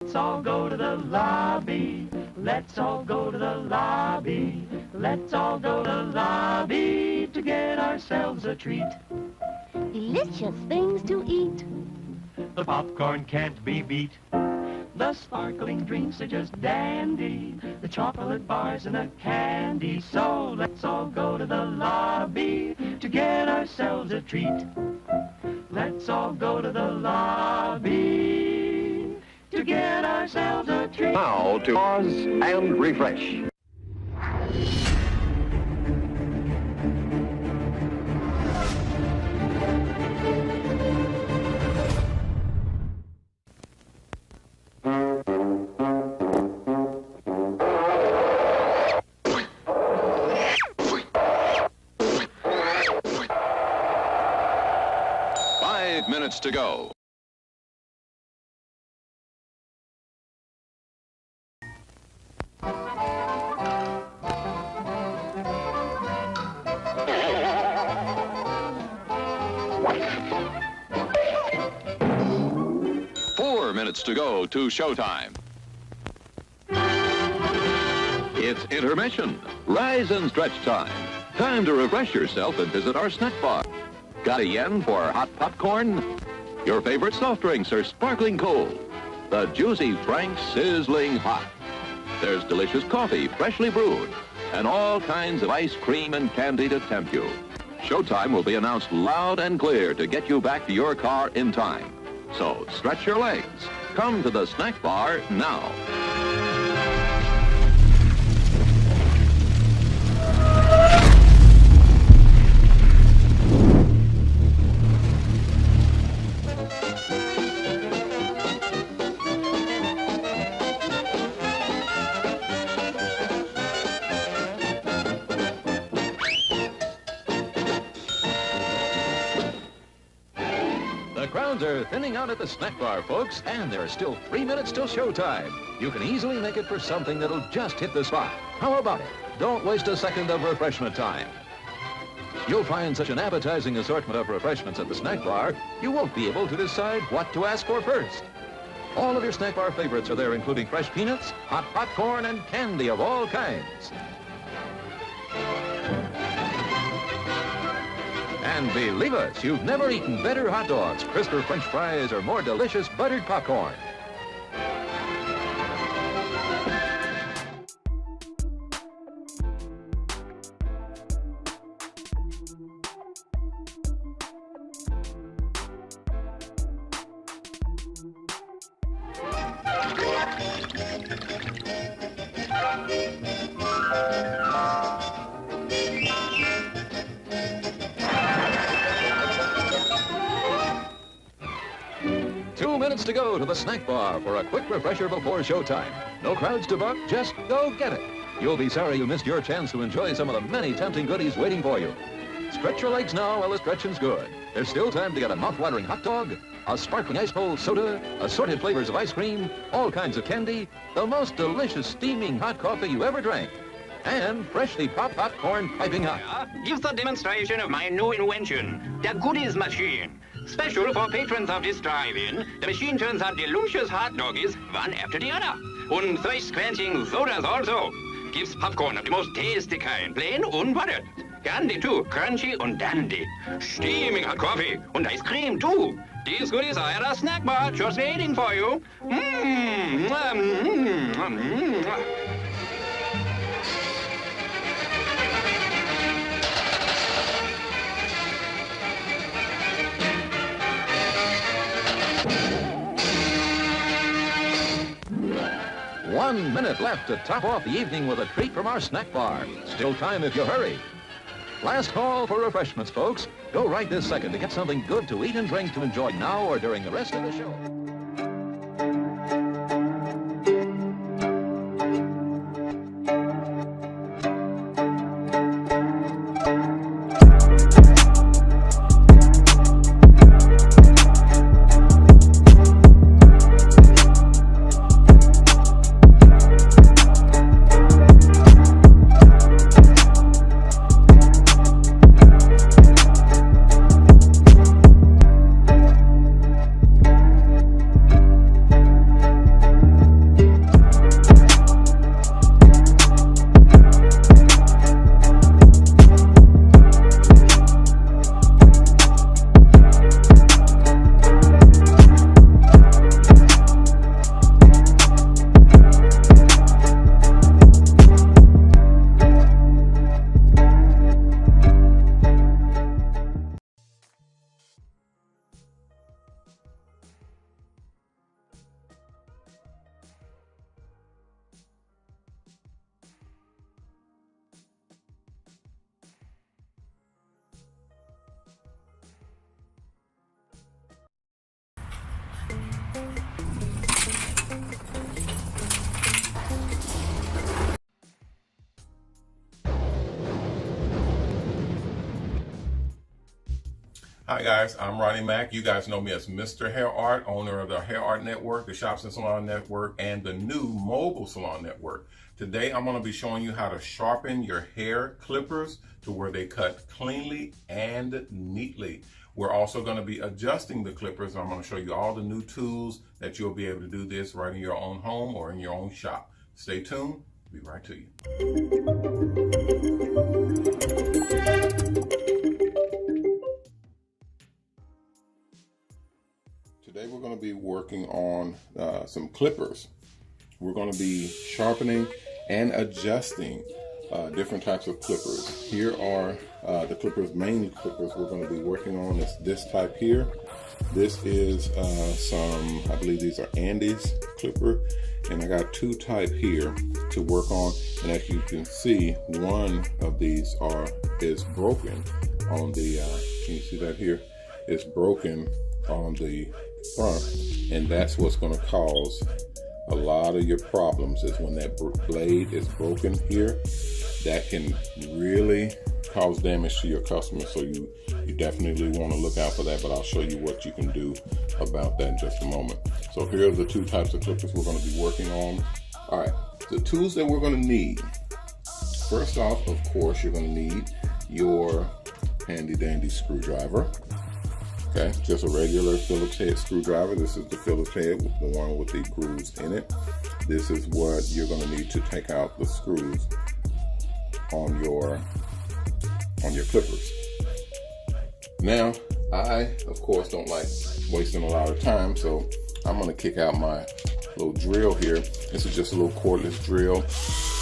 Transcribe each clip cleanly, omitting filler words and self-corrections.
Let's all go to the lobby. Let's all go to the lobby. Let's all go to the lobby to get ourselves a treat. Delicious things to eat. The popcorn can't be beat. The sparkling drinks are just dandy. The chocolate bars and the candy. So let's all go to the lobby to get ourselves a treat. Let's all go to the lobby to get ourselves a treat. Now to pause and refresh. Minutes to go. Four minutes to go to showtime. It's intermission. Rise and stretch time. Time to refresh yourself and visit our snack bar. Got a yen for hot popcorn? Your favorite soft drinks are sparkling cold. The juicy Frank's sizzling hot. There's delicious coffee, freshly brewed, and all kinds of ice cream and candy to tempt you. Showtime will be announced loud and clear to get you back to your car in time. So stretch your legs. Come to the snack bar now. The crowds are thinning out at the snack bar, folks, and there are still 3 minutes till showtime. You can easily make it for something that'll just hit the spot. How about it? Don't waste a second of refreshment time. You'll find such an appetizing assortment of refreshments at the snack bar, you won't be able to decide what to ask for first. All of your snack bar favorites are there, including fresh peanuts, hot popcorn, and candy of all kinds. And believe us, you've never eaten better hot dogs, crisper French fries, or more delicious buttered popcorn. To go to the snack bar for a quick refresher before showtime. No crowds to buck, just go get it. You'll be sorry you missed your chance to enjoy some of the many tempting goodies waiting for you. Stretch your legs now while the stretching's good. There's still time to get a mouth-watering hot dog, a sparkling ice-cold soda, assorted flavors of ice cream, all kinds of candy, the most delicious steaming hot coffee you ever drank, and freshly popped popcorn piping hot. Gives the demonstration of my new invention, the goodies machine. Special for patrons of this drive-in, the machine turns out delicious hot doggies one after the other. And thirst-quenching sodas also. Gives popcorn of the most tasty kind, plain unbuttered. Candy too, crunchy and dandy. Steaming hot coffee and ice cream too. These goodies are at a snack bar just waiting for you. One minute left to top off the evening with a treat from our snack bar. Still time if you hurry. Last call for refreshments, folks. Go right this second to get something good to eat and drink to enjoy now or during the rest of the show. Hi guys, I'm Ronnie Mac. You guys know me as Mr. Hair Art, owner of the HairArt Network, the Shops Salons Network, and the new Mobile Salon Network. Today I'm going to be showing you how to sharpen your hair clippers to where they cut cleanly and neatly. We're also going to be adjusting the clippers. I'm going to show you all the new tools that you'll be able to do this right in your own home or in your own shop. Stay tuned. Be right to you. Today we're going to be working on some clippers. We're going to be sharpening and adjusting different types of clippers. Here are the clippers, main clippers we're going to be working on. Is this type here. This is some, I believe these are Andes clipper, and I got two type here to work on. And as you can see, one of these is broken on the. Can you see that here? It's broken on the front, and that's what's going to cause a lot of your problems. Is when that blade is broken here, that can really cause damage to your customer. So you definitely want to look out for that, but I'll show you what you can do about that in just a moment. So here are the two types of clippers we're going to be working on. All right, the tools that we're going to need. First off, of course, you're going to need your handy dandy screwdriver. Okay, just a regular Phillips head screwdriver. This is the Phillips head, the one with the grooves in it. This is what you're going to need to take out the screws on your clippers. Now, I, of course, don't like wasting a lot of time, so I'm going to kick out my little drill here. This is just a little cordless drill.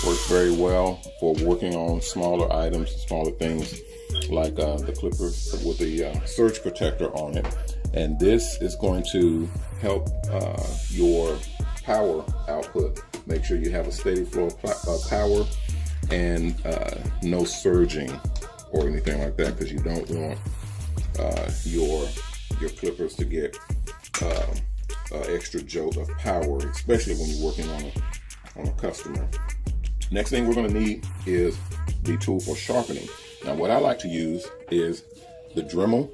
Works very well for working on smaller items, smaller things, like the clippers with the surge protector on it. And this is going to help your power output. Make sure you have a steady flow of power and no surging or anything like that, because you don't want your clippers to get extra jolt of power, especially when you're working on a customer. Next thing we're going to need is the tool for sharpening. Now, what I like to use is the Dremel,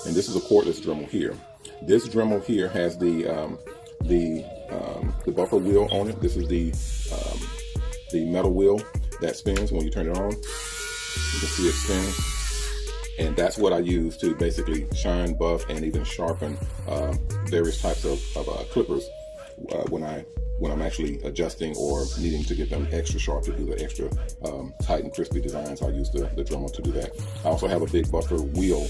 and this is a cordless Dremel here. This Dremel here has the buffer wheel on it. This is the metal wheel that spins when you turn it on. You can see it spin, and that's what I use to basically shine, buff, and even sharpen various types of clippers when I'm actually adjusting or needing to get them extra sharp to do the extra tight and crispy designs. I use the Dremel to do that. I also have a big buffer wheel,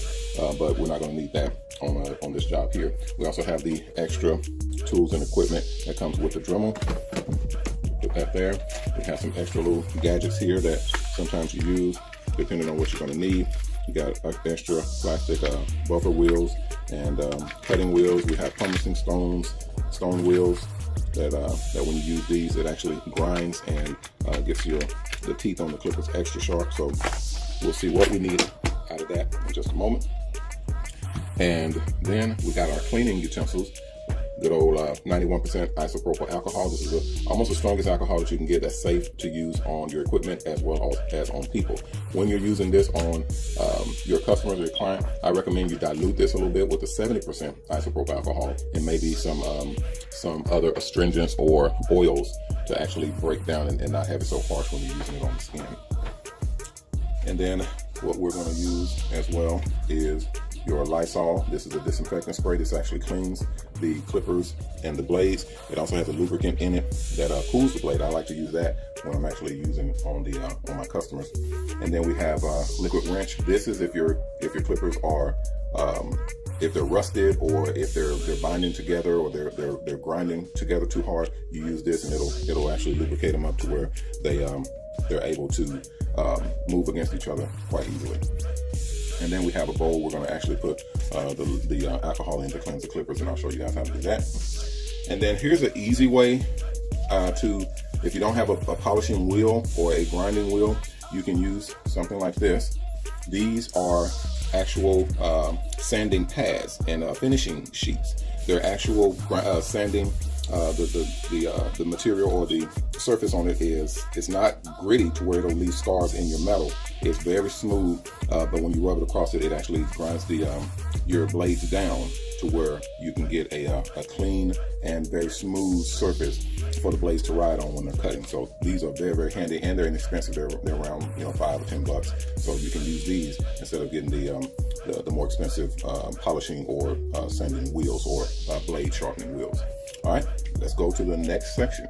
but we're not going to need that on this job here. We also have the extra tools and equipment that comes with the Dremel. Put that there. We have some extra little gadgets here that sometimes you use depending on what you're going to need. You got extra plastic buffer wheels and cutting wheels. We have pumice stone wheels that when you use these, it actually grinds and gets the teeth on the clippers extra sharp. So we'll see what we need out of that in just a moment. And then we got our cleaning utensils. Good old 91% isopropyl alcohol. This is almost the strongest alcohol that you can get that's safe to use on your equipment as well as on people. When you're using this on your customers or your client, I recommend you dilute this a little bit with the 70% isopropyl alcohol and maybe some other astringents or oils to actually break down and not have it so harsh when you're using it on the skin. And then what we're going to use as well is your Lysol. This is a disinfectant spray. This actually cleans the clippers and the blades. It also has a lubricant in it that cools the blade. I like to use that when I'm actually using on my customers. And then we have liquid wrench. This is if your clippers are if they're rusted or if they're binding together or they're grinding together too hard. You use this and it'll actually lubricate them up to where they're able to move against each other quite easily. And then we have a bowl we're going to actually put the alcohol in to cleanse the clippers, and I'll show you guys how to do that. And then here's an easy way if you don't have a polishing wheel or a grinding wheel, you can use something like this. These are actual sanding pads and finishing sheets. They're actual sanding. The material or the surface on it it's not gritty to where it'll leave scars in your metal, It's very smooth, but when you rub it across it, it actually grinds your blades down to where you can get a clean and very smooth surface for the blades to ride on when they're cutting. So these are very, very handy, and they're inexpensive. They're around $5 or $10, so you can use these instead of getting the more expensive polishing or sanding wheels or blade sharpening wheels. All right, let's go to the next section.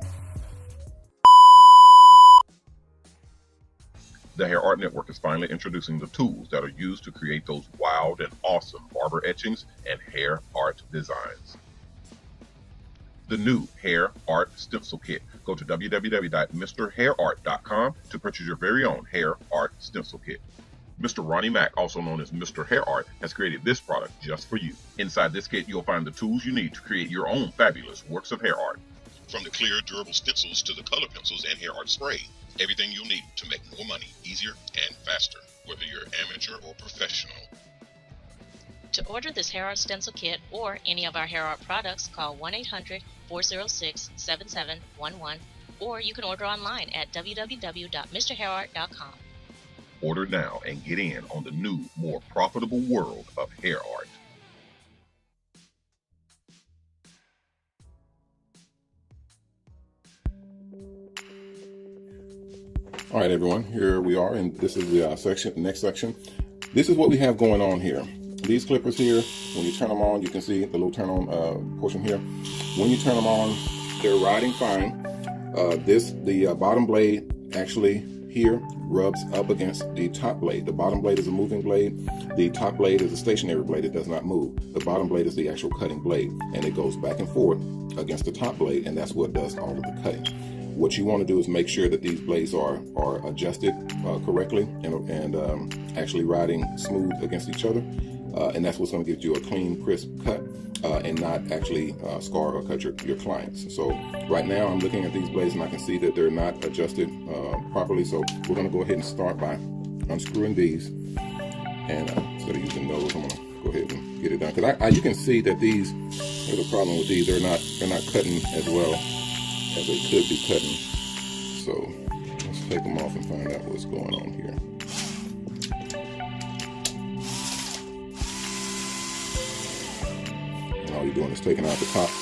The Hair Art Network is finally introducing the tools that are used to create those wild and awesome barber etchings and hair art designs. The new Hair Art Stencil Kit. Go to www.MrHairArt.com to purchase your very own Hair Art Stencil Kit. Mr. Ronnie Mac, also known as MrHairArt, has created this product just for you. Inside this kit, you'll find the tools you need to create your own fabulous works of hair art. From the clear, durable stencils to the color pencils and hair art spray, everything you'll need to make more money easier and faster, whether you're amateur or professional. To order this Hair Art Stencil Kit or any of our hair art products, call 1-800-406-7711, or you can order online at www.MrHairArt.com. Order now and get in on the new, more profitable world of hair art. All right, everyone, here we are, and this is the next section. This is what we have going on here. These clippers here, when you turn them on, you can see the little turn on portion here. When you turn them on, they're riding fine. The bottom blade actually here rubs up against the top blade. The bottom blade is a moving blade. The top blade is a stationary blade. It does not move. The bottom blade is the actual cutting blade, and it goes back and forth against the top blade, and that's what does all of the cutting. What you want to do is make sure that these blades are adjusted correctly and actually riding smooth against each other. And that's what's going to give you a clean, crisp cut and not actually scar or cut your clients. So right now I'm looking at these blades and I can see that they're not adjusted properly. So we're going to go ahead and start by unscrewing these. And instead of using those, I'm going to go ahead and get it done. Because you can see that these, there's a problem with these. They're not cutting as well as they could be cutting. So let's take them off and find out what's going on here. And all you're doing is taking out the tops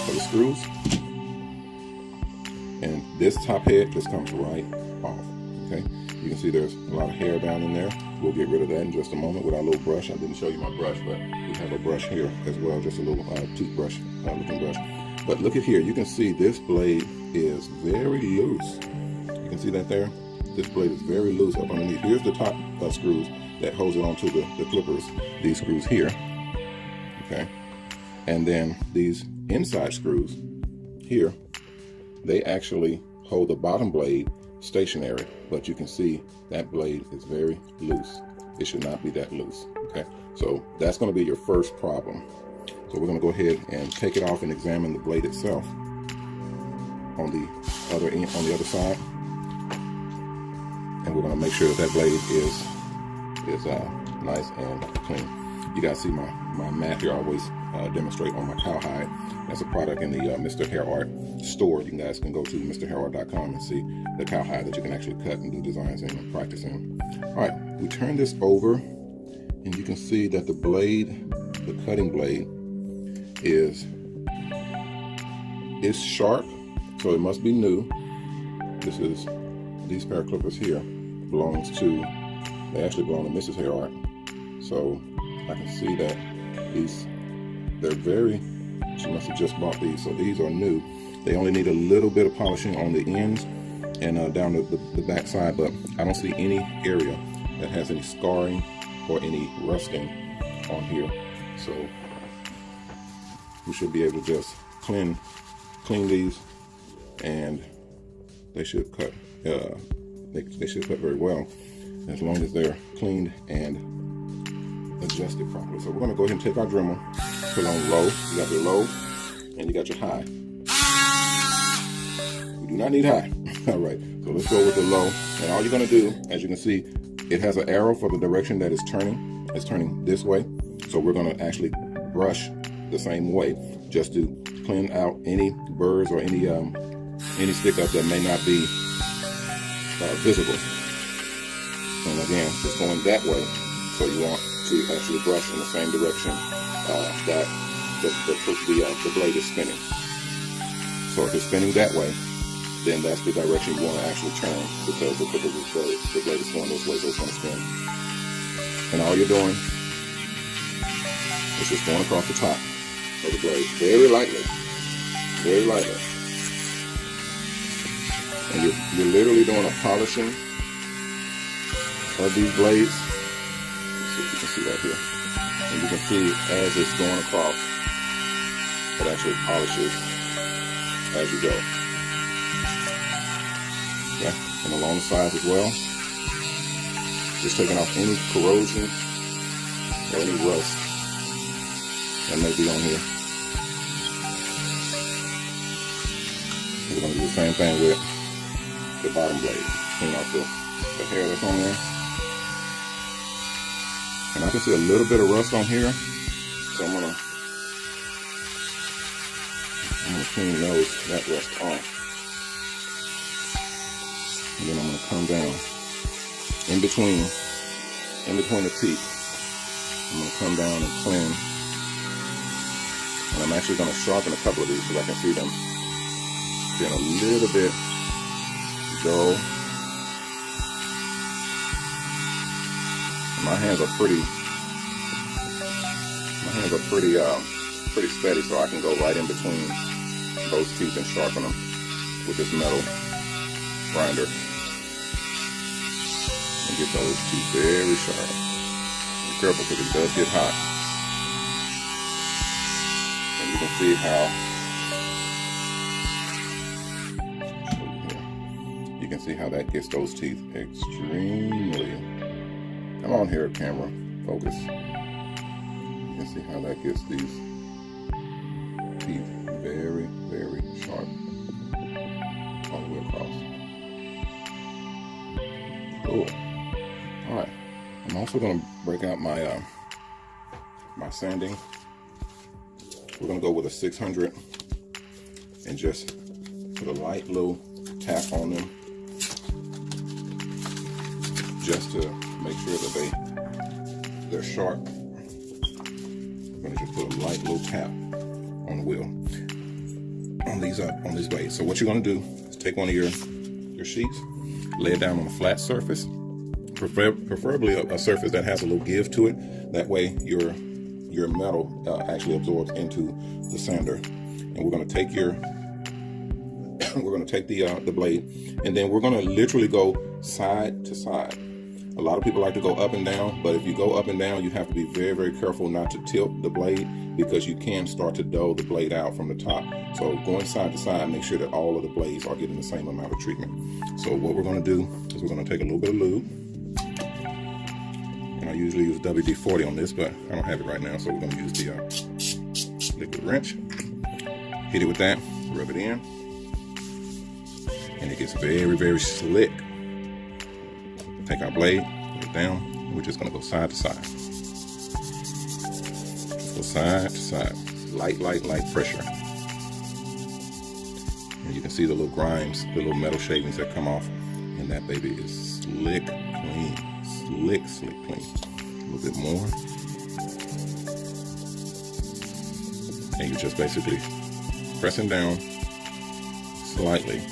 of the screws. And this top head just comes right off, okay? You can see there's a lot of hair down in there. We'll get rid of that in just a moment with our little brush. I didn't show you my brush, but we have a brush here as well, just a little toothbrush looking brush. But look at here, you can see this blade is very loose. You can see that there? This blade is very loose up underneath. Here's the top screws that holds it onto the clippers, these screws here, okay? And then these inside screws here, they actually hold the bottom blade stationary, but you can see that blade is very loose. It should not be that loose, okay? So that's gonna be your first problem. So we're going to go ahead and take it off and examine the blade itself on the other end, on the other side, and we're going to make sure that blade is nice and clean. You guys see my mat here. I always demonstrate on my cowhide. That's a product in the MrHairArt store. You guys can go to MrHairArt.com and see the cowhide that you can actually cut and do designs in and practice in. All right, we turn this over, and you can see that the blade, the cutting blade, is sharp, so it must be new. These pair of clippers here they actually belong to Mrs. HairArt. So I can see that she must have just bought these. So these are new. They only need a little bit of polishing on the ends and down the back side, but I don't see any area that has any scarring or any rusting on here. So we should be able to just clean these, and they should cut. They should cut very well as long as they're cleaned and adjusted properly. So we're going to go ahead and take our Dremel, put on low. You got your low, and you got your high. We do not need high. All right. So let's go with the low, and all you're going to do, as you can see, it has an arrow for the direction that it's turning. It's turning this way. So we're going to actually brush the same way, just to clean out any burrs or any stick up that may not be visible. And again, it's going that way. So you want to actually brush in the same direction that the blade is spinning. So if it's spinning that way, then that's the direction you want to actually turn, because the blade is going this way, so it's going to spin. And all you're doing is just going across the top of the blade, very lightly, very lightly. And you're literally doing a polishing of these blades. Let's see if you can see that here. And you can see as it's going across, it actually polishes as you go. Okay, and along the sides as well. Just taking off any corrosion or any rust that may be on here. We're going to do the same thing with the bottom blade. Clean off the hair that's on there. And I can see a little bit of rust on here, so I'm gonna clean that rust off. And then I'm gonna come down in between the teeth. I'm gonna come down and clean. And I'm actually gonna sharpen a couple of these so I can see them being a little bit dull. My hands are pretty pretty steady, so I can go right in between those teeth and sharpen them with this metal grinder and get those teeth very sharp. Be careful because it does get hot. And you can see how that gets those teeth extremely. Come on here, camera, focus. You can see how that gets these teeth very, very sharp all the way across. Cool. All right. I'm also going to break out my my sanding. We're going to go with a 600 and just put a light little tap on them, just to make sure that they're sharp. I'm going to just put a light little tap on the wheel on these blades. So what you're going to do is take one of your sheets, lay it down on a flat surface, preferably a surface that has a little give to it. That way your metal actually absorbs into the sander. And we're going to take the blade, and then we're going to literally go side to side. A lot of people like to go up and down, but if you go up and down, you have to be very, very careful not to tilt the blade, because you can start to dull the blade out from the top. So going side to side, make sure that all of the blades are getting the same amount of treatment. So what we're going to do is we're going to take a little bit of lube, and I usually use WD-40 on this, but I don't have it right now, so we're going to use the liquid wrench. Hit it with that, rub it in, and it gets very, very slick. Take our blade, lay it down, and we're just going to go side to side. Just go side to side. Light pressure. And you can see the little grimes, the little metal shavings that come off. And that baby is slick clean. Slick clean. A little bit more. And you're just basically pressing down slightly,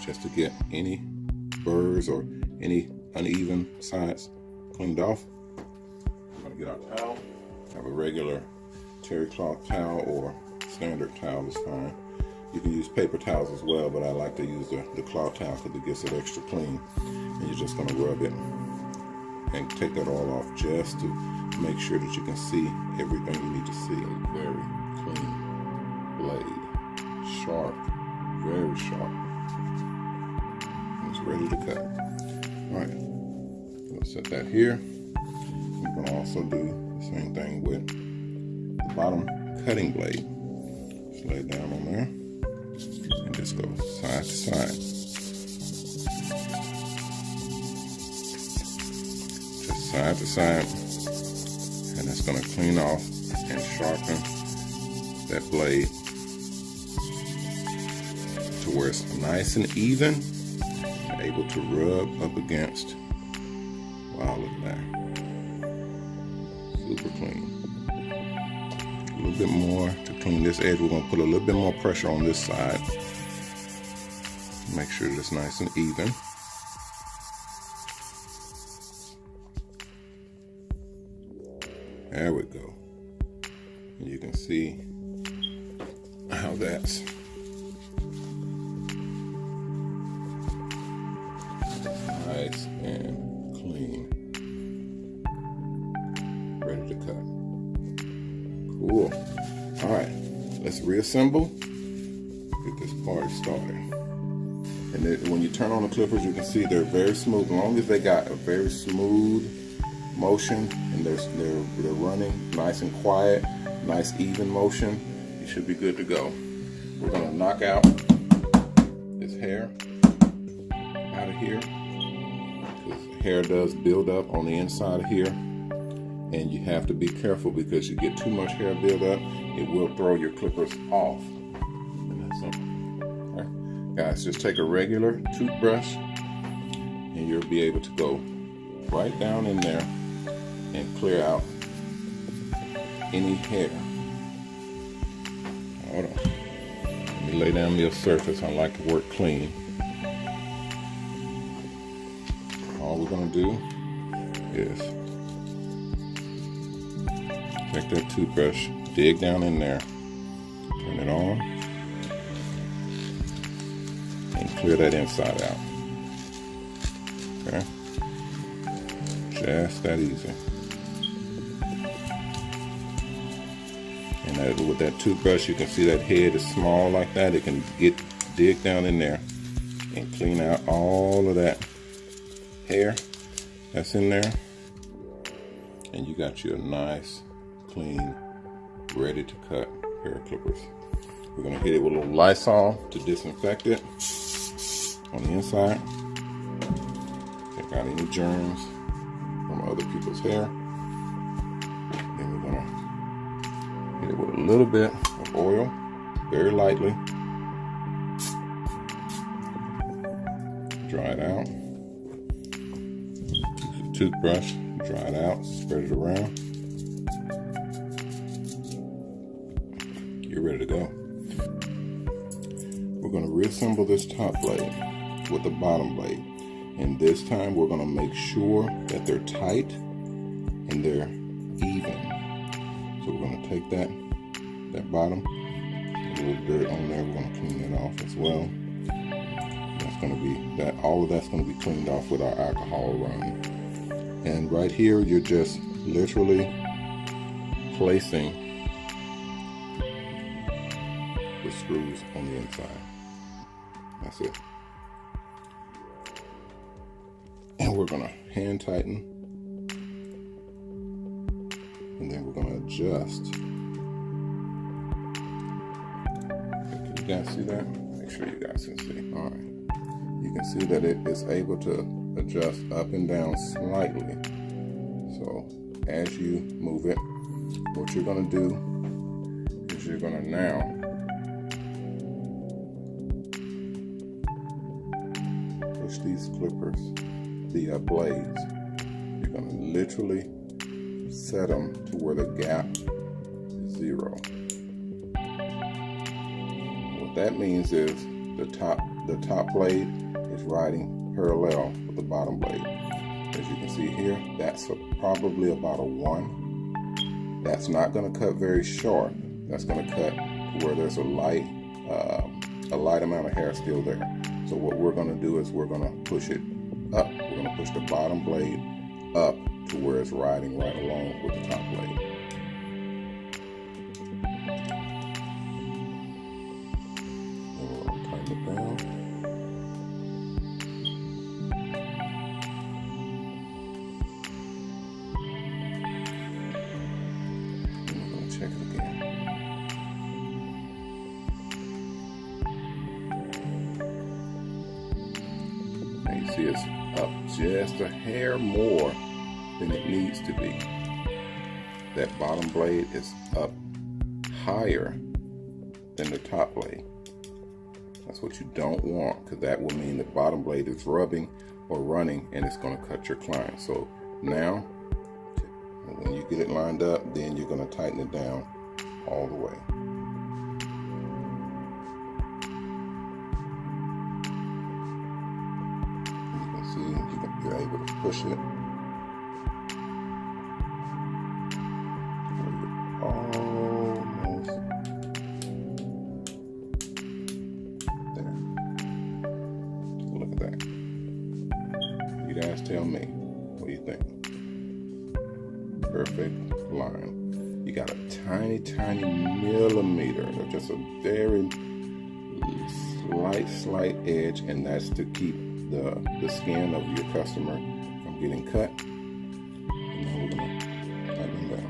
just to get any burrs or any uneven sides cleaned off. We're going to get our towel. Have a regular terry cloth towel or standard towel is fine. You can use paper towels as well, but I like to use the cloth towel because it gets it extra clean. And you're just going to rub it and take that all off just to make sure that you can see everything you need to see. A very clean blade. Sharp, very sharp. It's ready to cut. All right, we'll set that here. We're going to also do the same thing with the bottom cutting blade. Just lay it down on there and just go side to side. Just side to side, and that's going to clean off and sharpen that blade to where it's nice and even. able to rub up against. Wow, look at that. Super clean. A little bit more to clean this edge. We're going to put a little bit more pressure on this side. Make sure it's nice and even. There we go. And you can see how that's nice and clean. Ready to cut. Cool. All right, let's reassemble. Get this part started. And then when you turn on the clippers, you can see they're very smooth. As long as they got a very smooth motion and they're running nice and quiet, nice even motion, you should be good to go. We're gonna knock out this hair out of here. This hair does build up on the inside of here, and you have to be careful because you get too much hair build up, it will throw your clippers off. And that's something. Okay. Guys, just take a regular toothbrush and you'll be able to go right down in there and clear out any hair. Hold on. Let me lay down me a surface. I like to work clean. All we're going to do is take that toothbrush, dig down in there, turn it on, and clear that inside out. Okay? Just that easy. And with that toothbrush, you can see that head is small like that. It can dig down in there and clean out all of that hair that's in there. And you got your nice, clean, ready to cut hair clippers. We're gonna hit it with a little Lysol to disinfect it on the inside. Take out any germs from other people's hair. Then we're gonna hit it with a little bit of oil, very lightly. Dry it out. Use a toothbrush, dry it out, spread it around. You're ready to go. We're going to reassemble this top blade with the bottom blade. And this time we're going to make sure that they're tight and they're even. So we're going to take that bottom, a little dirt on there, we're going to clean it off as well. That's going to be that. All of that's going to be cleaned off with our alcohol running. And right here, you're just literally placing the screws on the inside. That's it. And we're going to hand tighten. And then we're going to adjust. Can you guys see that? Make sure you guys can see. All right. You can see that it is able to adjust up and down slightly. So as you move it, what you're going to do is you're going to now push these clippers, the blades. You're going to literally set them to where the gap is 0. What that means is the top blade is riding parallel with the bottom blade. As you can see here, that's probably about a 1. That's not going to cut very sharp. That's going to cut to where there's a light amount of hair still there. So what we're going to do is we're going to push it up. We're going to push the bottom blade up to where it's riding right along with the top blade. And we're going to tighten it down. And we're going to check it again. Now you see it's up just a hair more than it needs to be. That bottom blade is up higher than the top blade. That's what you don't want, because that will mean the bottom blade is rubbing or running, and it's going to cut your client. So now, when you get it lined up, then you're going to tighten it down all the way. You can see you're able to push it. Almost there. Look at that. You guys tell me, what do you think? Perfect line. You got a tiny millimeter, or just a very slight edge, and that's to keep the skin of your customer from getting cut. And now we're gonna tighten them down.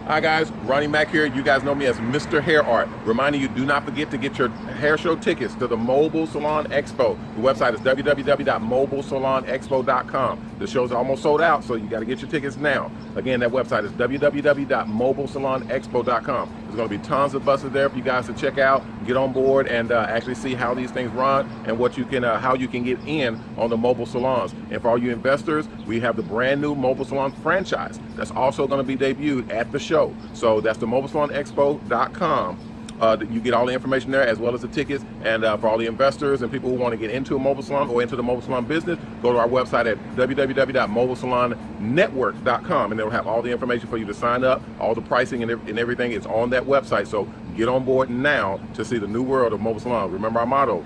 Hi guys, Ronnie Mac here. You guys know me as MrHairArt. Reminding you, do not forget to get your hair show tickets to the Mobile Salon Expo. The website is www.mobilesalonexpo.com. The show's almost sold out, so you got to get your tickets now. Again, that website is www.mobilesalonexpo.com. There's going to be tons of buses there for you guys to check out, get on board, and actually see how these things run and what you can, how you can get in on the mobile salons. And for all you investors, we have the brand new Mobile Salon franchise that's also going to be debuted at the show. So that's the MobileSalonExpo.com. You get all the information there, as well as the tickets. And for all the investors and people who want to get into a mobile salon or into the mobile salon business, go to our website at www.MobileSalonNetwork.com, and it'll have all the information for you to sign up. All the pricing and everything is on that website. So get on board now to see the new world of mobile salons. Remember our motto: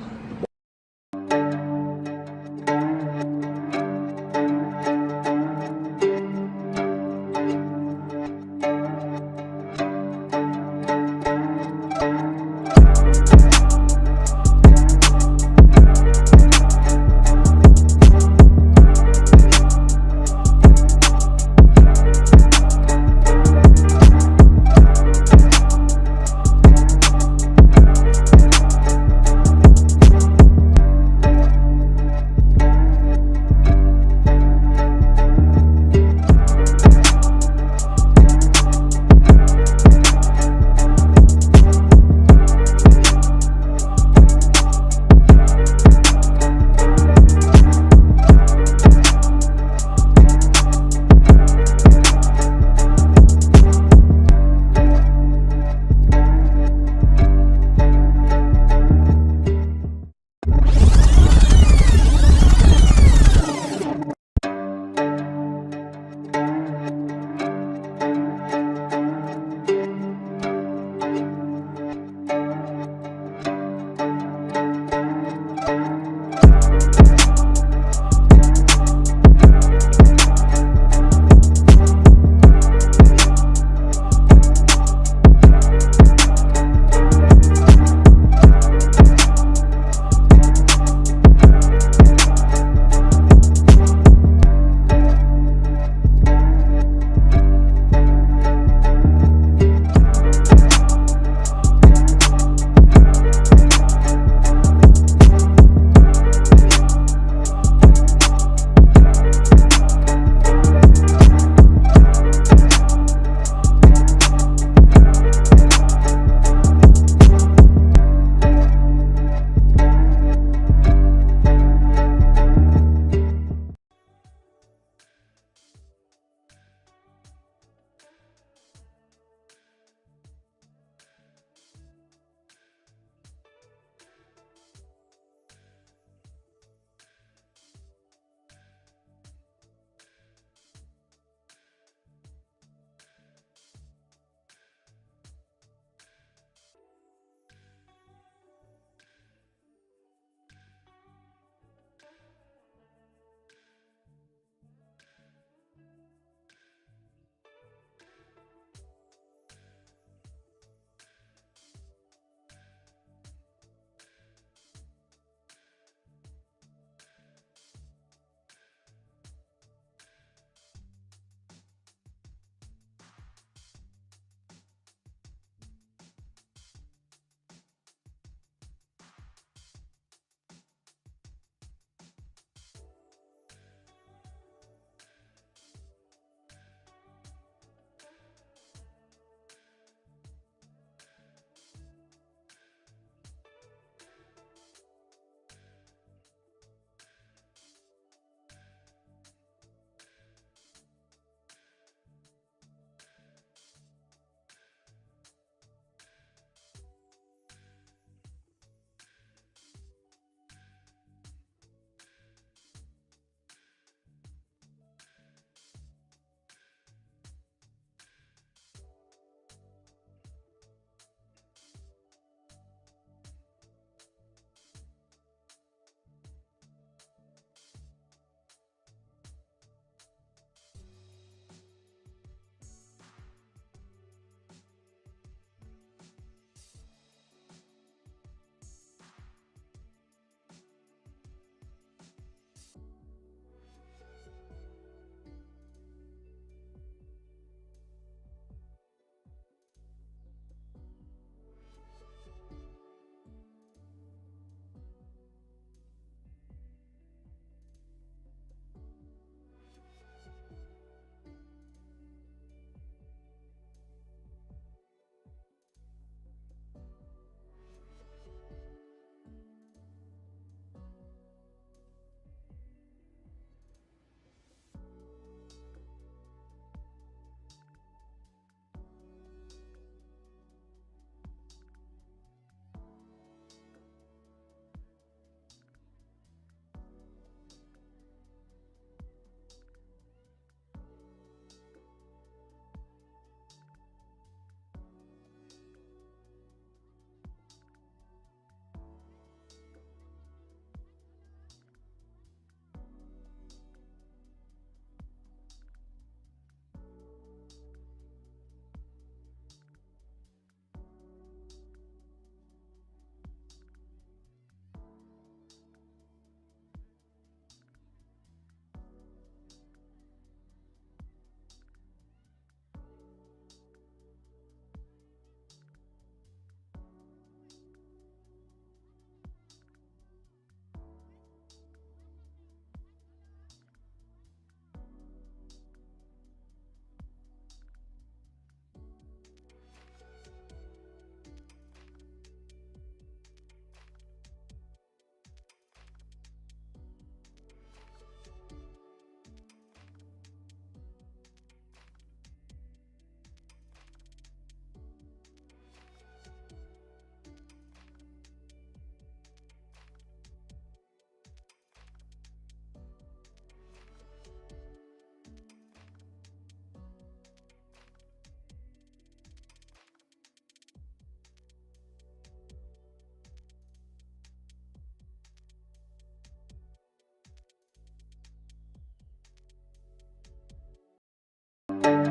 you.